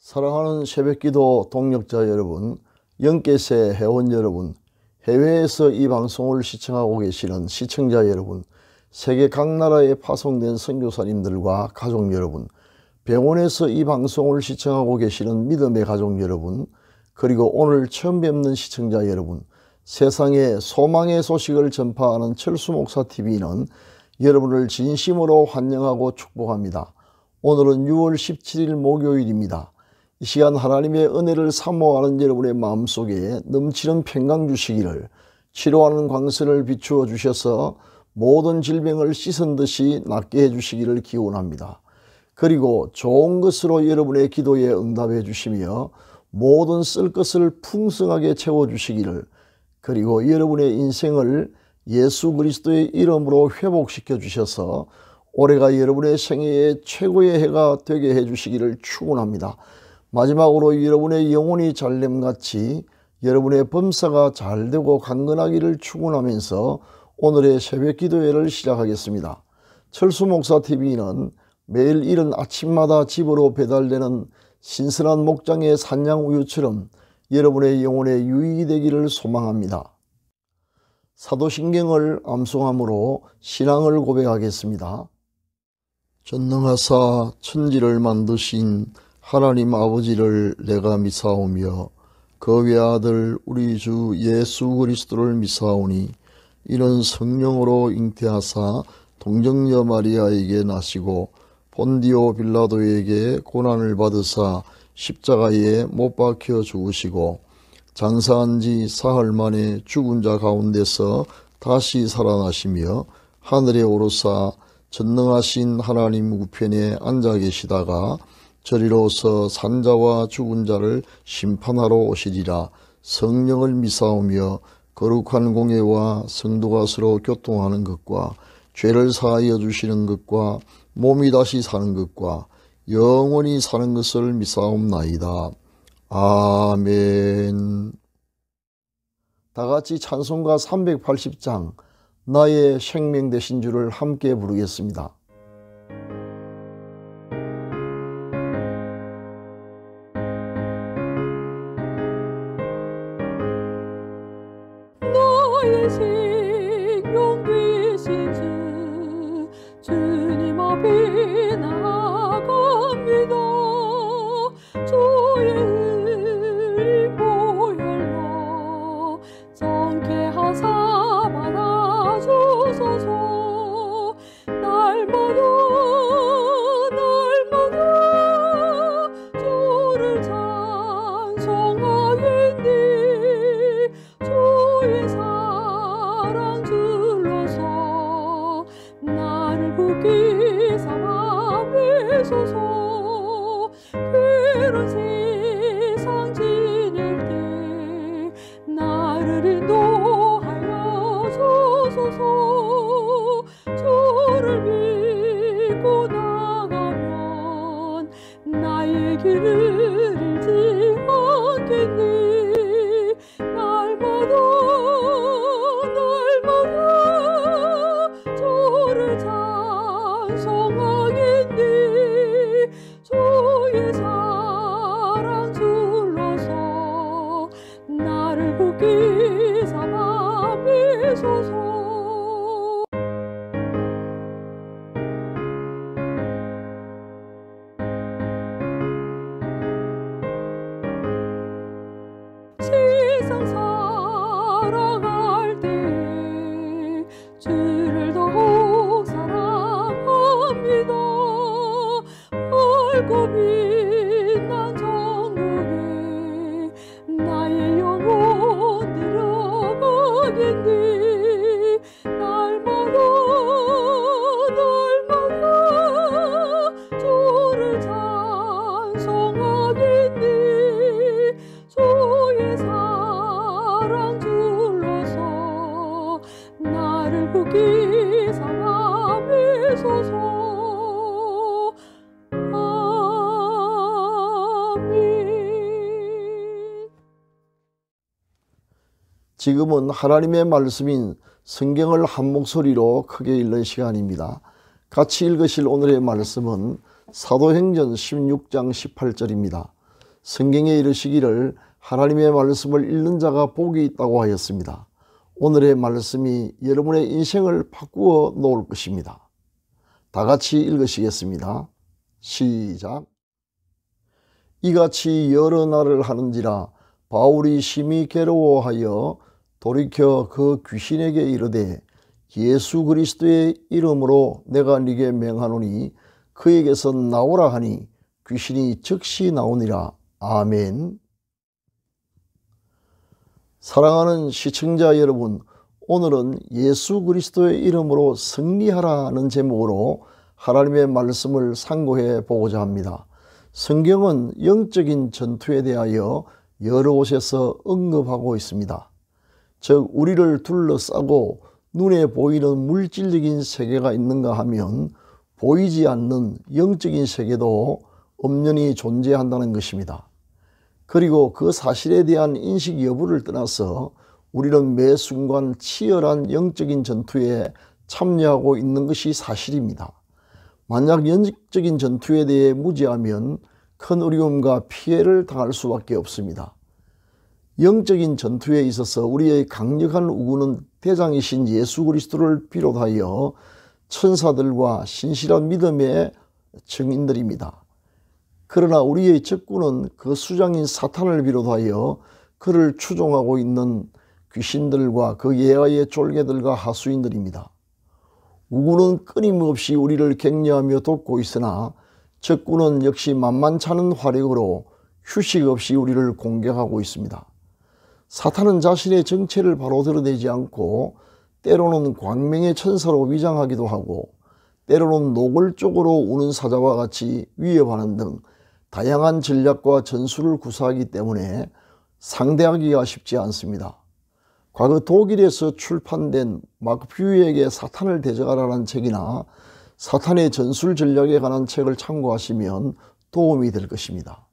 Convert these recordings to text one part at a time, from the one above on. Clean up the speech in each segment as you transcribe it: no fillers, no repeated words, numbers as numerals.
사랑하는 새벽기도 동력자 여러분, 영계세 회원 여러분, 해외에서 이 방송을 시청하고 계시는 시청자 여러분, 세계 각 나라에 파송된 선교사님들과 가족 여러분, 병원에서 이 방송을 시청하고 계시는 믿음의 가족 여러분, 그리고 오늘 처음 뵙는 시청자 여러분, 세상에 소망의 소식을 전파하는 철수목사TV는 여러분을 진심으로 환영하고 축복합니다. 오늘은 6월 17일 목요일입니다. 이 시간 하나님의 은혜를 사모하는 여러분의 마음속에 넘치는 평강 주시기를, 치료하는 광선을 비추어 주셔서 모든 질병을 씻은 듯이 낫게 해주시기를 기원합니다. 그리고 좋은 것으로 여러분의 기도에 응답해 주시며 모든 쓸 것을 풍성하게 채워주시기를, 그리고 여러분의 인생을 예수 그리스도의 이름으로 회복시켜 주셔서 올해가 여러분의 생애의 최고의 해가 되게 해주시기를 축원합니다. 마지막으로 여러분의 영혼이 잘됨같이 여러분의 범사가 잘되고 강건하기를 축원하면서 오늘의 새벽 기도회를 시작하겠습니다. 철수목사TV는 매일 이른 아침마다 집으로 배달되는 신선한 목장의 산양우유처럼 여러분의 영혼의 유익이 되기를 소망합니다. 사도신경을 암송함으로 신앙을 고백하겠습니다. 전능하사 천지를 만드신 하나님 아버지를 내가 미사오며 그 외아들 우리 주 예수 그리스도를 미사오니, 이는 성령으로 잉태하사 동정녀 마리아에게 나시고 본디오 빌라도에게 고난을 받으사 십자가에 못 박혀 죽으시고 장사한 지 사흘 만에 죽은 자 가운데서 다시 살아나시며 하늘에 오르사 전능하신 하나님 우편에 앉아 계시다가 저리로서 산자와 죽은 자를 심판하러 오시리라. 성령을 미사오며 거룩한 공예와 성도가 서로 교통하는 것과 죄를 사하여 주시는 것과 몸이 다시 사는 것과 영원히 사는 것을 미사옵나이다. 아멘. 다같이 찬송가 380장 나의 생명 되신 주를 함께 부르겠습니다. 나의 생명 되신 주, 주님 앞에 나아갑니다. 주의 흘린 보혈로 정케하사 받아주소서. 날마다 주를 찬송하겠네. 주의 사랑 줄로서 나를 굳게 삼아주소서. 그런 세상 지낼 때 나를 인도하여 주소서. 주를 믿고 나가면 나의 길을 잃지 않겠네. 날마다 주를 찬송하겠네. 주의 사랑 줄로서 나를 굳게 삼아주소서. 세상 살아갈 때 주를 더욱 사랑합니다. 밝고 빛난 천국에 나의 영혼 데려가겠네. 날마다 주를 찬송하겠네. 주의 사랑 줄로서 나를 굳게 삼아주소서. 아멘. 지금은 하나님의 말씀인 성경을 한 목소리로 크게 읽는 시간입니다. 같이 읽으실 오늘의 말씀은 사도행전 16장 18절입니다. 성경에 이르시기를 하나님의 말씀을 읽는 자가 복이 있다고 하였습니다. 오늘의 말씀이 여러분의 인생을 바꾸어 놓을 것입니다. 다 같이 읽으시겠습니다. 시작. 이같이 여러 날을 하는지라 바울이 심히 괴로워하여 돌이켜 그 귀신에게 이르되 예수 그리스도의 이름으로 내가 네게 명하노니 그에게서 나오라 하니 귀신이 즉시 나오니라. 아멘. 사랑하는 시청자 여러분, 오늘은 예수 그리스도의 이름으로 승리하라는 제목으로 하나님의 말씀을 상고해 보고자 합니다. 성경은 영적인 전투에 대하여 여러 곳에서 언급하고 있습니다. 즉 우리를 둘러싸고 눈에 보이는 물질적인 세계가 있는가 하면 보이지 않는 영적인 세계도 엄연히 존재한다는 것입니다. 그리고 그 사실에 대한 인식 여부를 떠나서 우리는 매 순간 치열한 영적인 전투에 참여하고 있는 것이 사실입니다. 만약 영적인 전투에 대해 무지하면 큰 어려움과 피해를 당할 수밖에 없습니다. 영적인 전투에 있어서 우리의 강력한 우군은 대장이신 예수 그리스도를 비롯하여 천사들과 신실한 믿음의 증인들입니다. 그러나 우리의 적군은 그 수장인 사탄을 비롯하여 그를 추종하고 있는 귀신들과 그 예하의 쫄개들과 하수인들입니다. 우군은 끊임없이 우리를 격려하며 돕고 있으나 적군은 역시 만만찮은 화력으로 휴식 없이 우리를 공격하고 있습니다. 사탄은 자신의 정체를 바로 드러내지 않고 때로는 광명의 천사로 위장하기도 하고 때로는 노골적으로 우는 사자와 같이 위협하는 등 다양한 전략과 전술을 구사하기 때문에 상대하기가 쉽지 않습니다. 과거 독일에서 출판된 마크 뷰에게 사탄을 대적하라는 책이나 사탄의 전술 전략에 관한 책을 참고하시면 도움이 될 것입니다.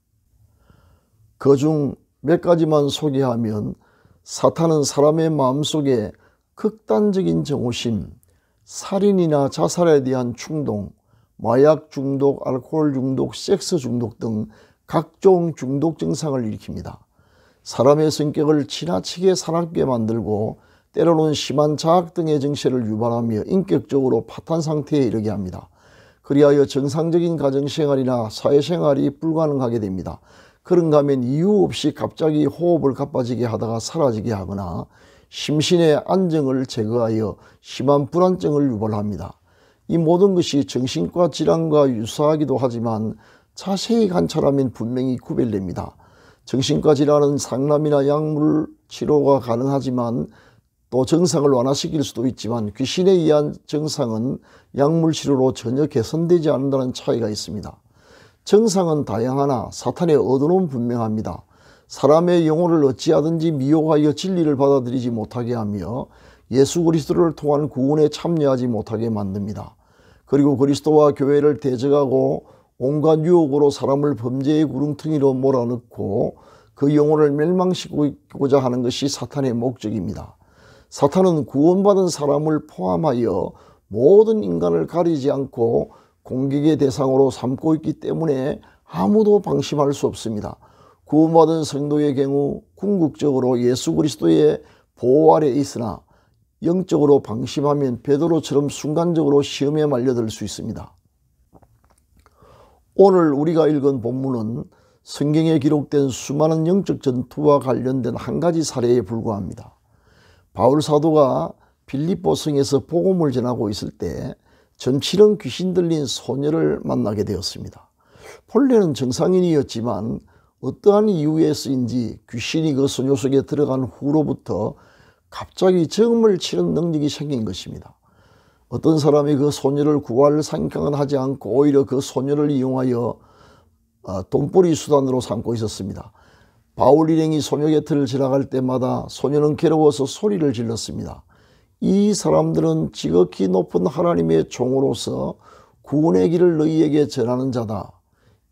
그중 몇 가지만 소개하면 사탄은 사람의 마음속에 극단적인 정오심, 살인이나 자살에 대한 충동, 마약 중독, 알코올 중독, 섹스 중독 등 각종 중독 증상을 일으킵니다. 사람의 성격을 지나치게 사납게 만들고 때로는 심한 자학 등의 증세를 유발하며 인격적으로 파탄 상태에 이르게 합니다. 그리하여 정상적인 가정생활이나 사회생활이 불가능하게 됩니다. 그런가 하면 이유 없이 갑자기 호흡을 가빠지게 하다가 사라지게 하거나 심신의 안정을 제거하여 심한 불안증을 유발합니다. 이 모든 것이 정신과 질환과 유사하기도 하지만 자세히 관찰하면 분명히 구별됩니다. 정신과 질환은 상담이나 약물 치료가 가능하지만 또 정상을 완화시킬 수도 있지만 귀신에 의한 정상은 약물 치료로 전혀 개선되지 않는다는 차이가 있습니다. 정상은 다양하나 사탄의 어두움은 분명합니다. 사람의 영혼을 어찌하든지 미혹하여 진리를 받아들이지 못하게 하며 예수 그리스도를 통한 구원에 참여하지 못하게 만듭니다. 그리고 그리스도와 교회를 대적하고 온갖 유혹으로 사람을 범죄의 구렁텅이로 몰아넣고 그 영혼을 멸망시키고자 하는 것이 사탄의 목적입니다. 사탄은 구원받은 사람을 포함하여 모든 인간을 가리지 않고 공격의 대상으로 삼고 있기 때문에 아무도 방심할 수 없습니다. 구원받은 성도의 경우 궁극적으로 예수 그리스도의 보호 아래 있으나 영적으로 방심하면 베드로처럼 순간적으로 시험에 말려들 수 있습니다. 오늘 우리가 읽은 본문은 성경에 기록된 수많은 영적 전투와 관련된 한 가지 사례에 불과합니다. 바울 사도가 빌립보 성에서 복음을 전하고 있을 때 점치는 귀신 들린 소녀를 만나게 되었습니다. 본래는 정상인이었지만 어떠한 이유에서인지 귀신이 그 소녀 속에 들어간 후로부터 갑자기 정을 치는 능력이 생긴 것입니다. 어떤 사람이 그 소녀를 구할 생각은 하지 않고 오히려 그 소녀를 이용하여 돈벌이 수단으로 삼고 있었습니다. 바울 일행이 소녀 곁을 지나갈 때마다 소녀는 괴로워서 소리를 질렀습니다. 이 사람들은 지극히 높은 하나님의 종으로서 구원의 길을 너희에게 전하는 자다.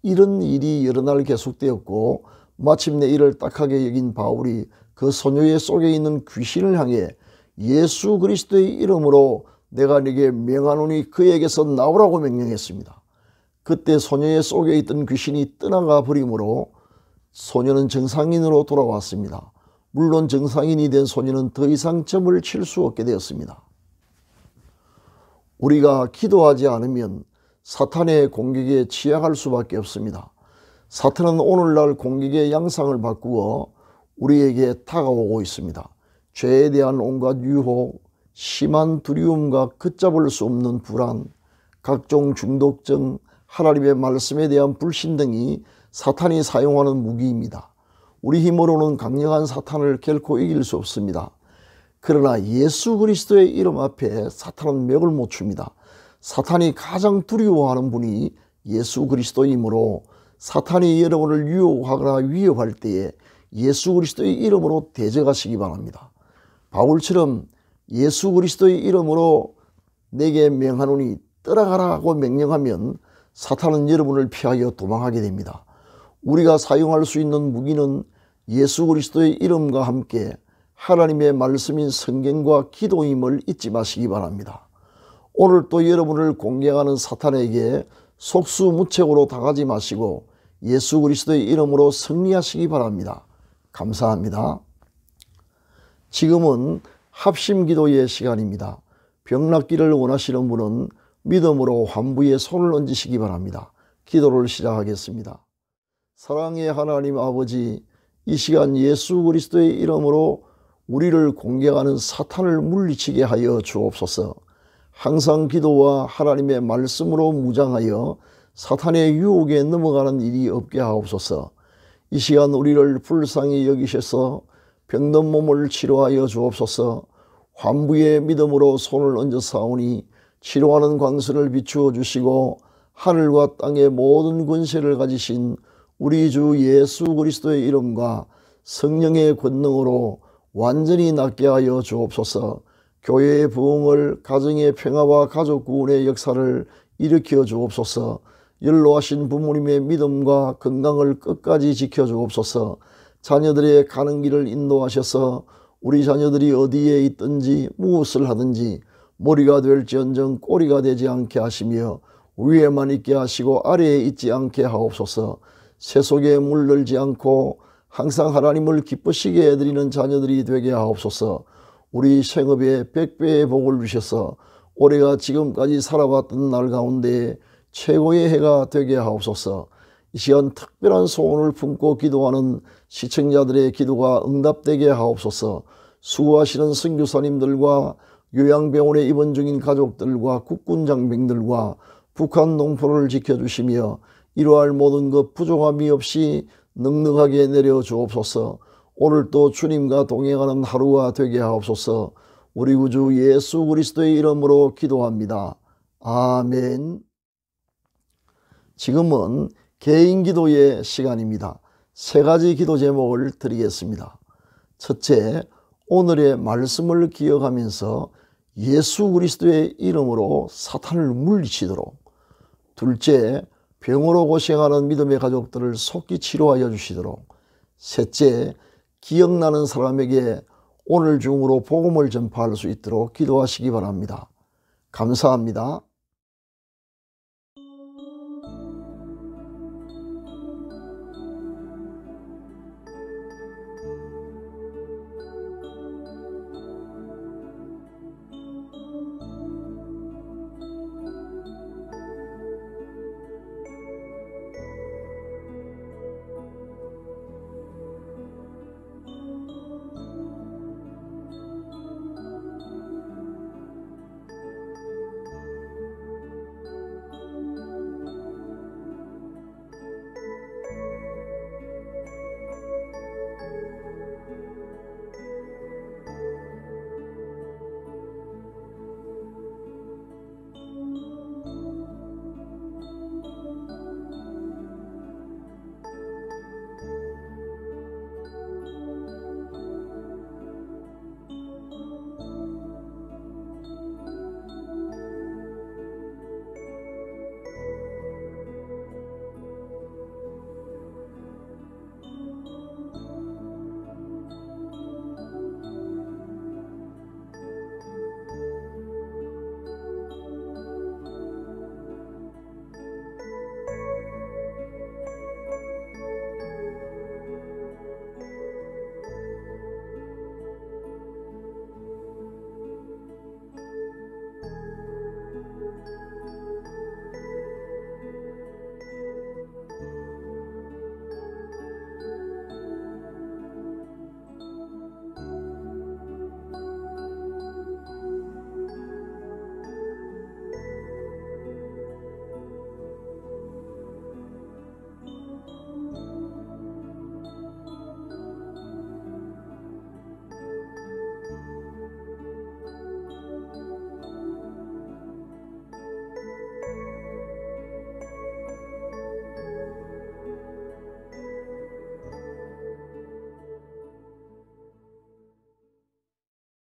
이런 일이 여러 날 계속되었고 마침내 이를 딱하게 여긴 바울이 그 소녀의 속에 있는 귀신을 향해 예수 그리스도의 이름으로 내가 네게 명하노니 그에게서 나오라고 명령했습니다. 그때 소녀의 속에 있던 귀신이 떠나가 버리므로 소녀는 정상인으로 돌아왔습니다. 물론 정상인이 된 소녀는 더 이상 점을 칠 수 없게 되었습니다. 우리가 기도하지 않으면 사탄의 공격에 취약할 수밖에 없습니다. 사탄은 오늘날 공격의 양상을 바꾸어 우리에게 다가오고 있습니다. 죄에 대한 온갖 유혹, 심한 두려움과 걷잡을 수 없는 불안, 각종 중독증, 하나님의 말씀에 대한 불신 등이 사탄이 사용하는 무기입니다. 우리 힘으로는 강력한 사탄을 결코 이길 수 없습니다. 그러나 예수 그리스도의 이름 앞에 사탄은 맥을 못 춥니다. 사탄이 가장 두려워하는 분이 예수 그리스도이므로 사탄이 여러분을 유혹하거나 위협할 때에 예수 그리스도의 이름으로 대적하시기 바랍니다. 바울처럼 예수 그리스도의 이름으로 내게 명하노니 떠나가라고 명령하면 사탄은 여러분을 피하여 도망하게 됩니다. 우리가 사용할 수 있는 무기는 예수 그리스도의 이름과 함께 하나님의 말씀인 성경과 기도임을 잊지 마시기 바랍니다. 오늘 또 여러분을 공격하는 사탄에게 속수무책으로 당하지 마시고 예수 그리스도의 이름으로 승리하시기 바랍니다. 감사합니다. 지금은 합심기도의 시간입니다. 병 낫기를 원하시는 분은 믿음으로 환부에 손을 얹으시기 바랍니다. 기도를 시작하겠습니다. 사랑의 하나님 아버지, 이 시간 예수 그리스도의 이름으로 우리를 공격하는 사탄을 물리치게 하여 주옵소서. 항상 기도와 하나님의 말씀으로 무장하여 사탄의 유혹에 넘어가는 일이 없게 하옵소서. 이 시간 우리를 불쌍히 여기셔서 병든 몸을 치료하여 주옵소서. 환부의 믿음으로 손을 얹어 사오니 치료하는 광선을 비추어 주시고 하늘과 땅의 모든 권세를 가지신 우리 주 예수 그리스도의 이름과 성령의 권능으로 완전히 낫게 하여 주옵소서. 교회의 부흥을, 가정의 평화와 가족 구원의 역사를 일으켜 주옵소서. 연로하신 부모님의 믿음과 건강을 끝까지 지켜 주옵소서. 자녀들의 가는 길을 인도하셔서 우리 자녀들이 어디에 있든지 무엇을 하든지 머리가 될지언정 꼬리가 되지 않게 하시며 위에만 있게 하시고 아래에 있지 않게 하옵소서. 세속에 물들지 않고 항상 하나님을 기쁘시게 해드리는 자녀들이 되게 하옵소서. 우리 생업에 100배의 복을 주셔서 올해가 지금까지 살아왔던 날 가운데 최고의 해가 되게 하옵소서. 이 시간 특별한 소원을 품고 기도하는 시청자들의 기도가 응답되게 하옵소서. 수고하시는 선교사님들과 요양병원에 입원 중인 가족들과 국군 장병들과 북한 농포를 지켜주시며 이러할 모든 것 부족함이 없이 넉넉하게 내려주옵소서. 오늘도 주님과 동행하는 하루가 되게 하옵소서. 우리 구주 예수 그리스도의 이름으로 기도합니다. 아멘. 지금은 개인 기도의 시간입니다. 세 가지 기도 제목을 드리겠습니다. 첫째, 오늘의 말씀을 기억하면서 예수 그리스도의 이름으로 사탄을 물리치도록. 둘째, 병으로 고생하는 믿음의 가족들을 속히 치료하여 주시도록. 셋째, 기억나는 사람에게 오늘 중으로 복음을 전파할 수 있도록 기도하시기 바랍니다. 감사합니다.